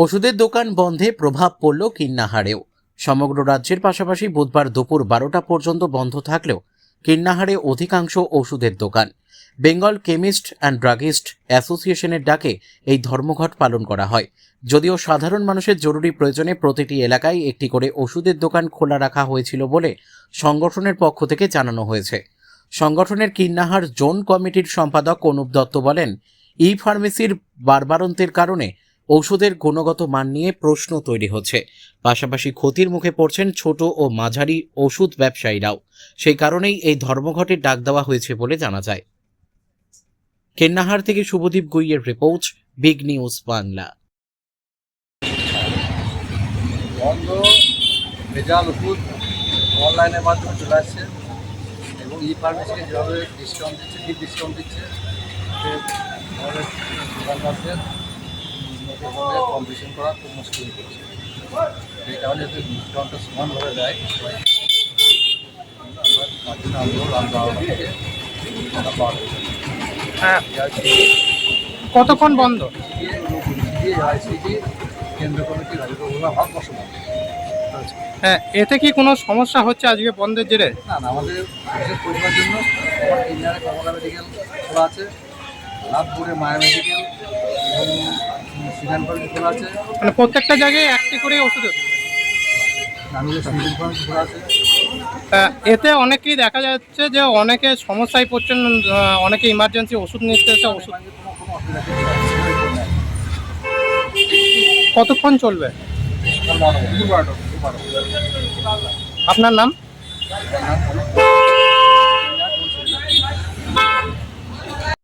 ওষুধের দোকান বন্ধে প্রভাব পড়ল কিন্নাহারেও। সমগ্র রাজ্যের পাশাপাশি বুধবার দুপুর 12টা পর্যন্ত বন্ধ থাকলেও কিন্নাহারে অধিকাংশ ওষুধের দোকান। বেঙ্গল কেমিস্ট অ্যান্ড ড্রাগিস্ট অ্যাসোসিয়েশনের ডাকে এই ধর্মঘট পালন করা হয়। যদিও সাধারণ মানুষের জরুরি প্রয়োজনে প্রতিটি এলাকায় একটি করে ওষুধের দোকান খোলা রাখা হয়েছিল বলে সংগঠনের পক্ষ থেকে জানানো হয়েছে। সংগঠনের কিন্নাহার জোন কমিটির সম্পাদক অনুপ দত্ত বলেন, ই ফার্মেসির বারবারন্তের কারণে ঔষধের গুণগত মান নিয়ে প্রশ্ন তৈরি হচ্ছে। পাশাপাশি ক্ষতির মুখে পড়ছেন ছোট ও মাঝারি ওষুধ ব্যবসায়ীরাও। সেই কারণেই এই ধর্মঘটের ডাক দেওয়া হয়েছে বলে জানা যায়। কিন্নাহার থেকে শুভদীপ গুইয়ের রিপোর্ট, বিগ নিউজ বাংলা। বন্ধ ভেজাল ওষুধ অনলাইনের মাধ্যমে চলে আসছে এবং ই ফার্মেসিকে যেভাবে ডিসকাউন্ট দিচ্ছে, ডিপ ডিসকাউন্ট দিচ্ছে, আমাদের দোকানদারদের সঙ্গে কম্পিটিশন করা খুব মুশকিল করছে। এই কারণে যদি ডিসকাউন্টটা সমানভাবে দেয় তার জন্য আন্দোলন পাওয়া যাচ্ছে। হ্যাঁ, কতক্ষণ বন্ধ? আইসিটি কেন্দ্র কমিটি রাজনীতি ভারতবর্ষ বন্ধ। হ্যাঁ, এতে কি কোনো সমস্যা হচ্ছে আজকে বন্ধের জেরে? না না, আমাদের বিশেষ পরিবার জন্য আমার ইন্ডিয়ারে কমলা মেডিকেল খোলা আছে, লাভপুরে মায়া মেডিকেল এবং সিগান ফার্মেসি খোলা আছে, মানে প্রত্যেকটা জায়গায় একটি করে ওষুধ আছে। নানুরের সিজন ফার্মেসি খোলা আছে। এতে অনেকেই দেখা যাচ্ছে যে অনেকে সমস্যায় পড়ছেন, অনেকে ইমার্জেন্সি ওষুধ নিতে এসে ওষুধ। কোনো অসুবিধা নেই। কতক্ষণ চলবে? আপনার নাম?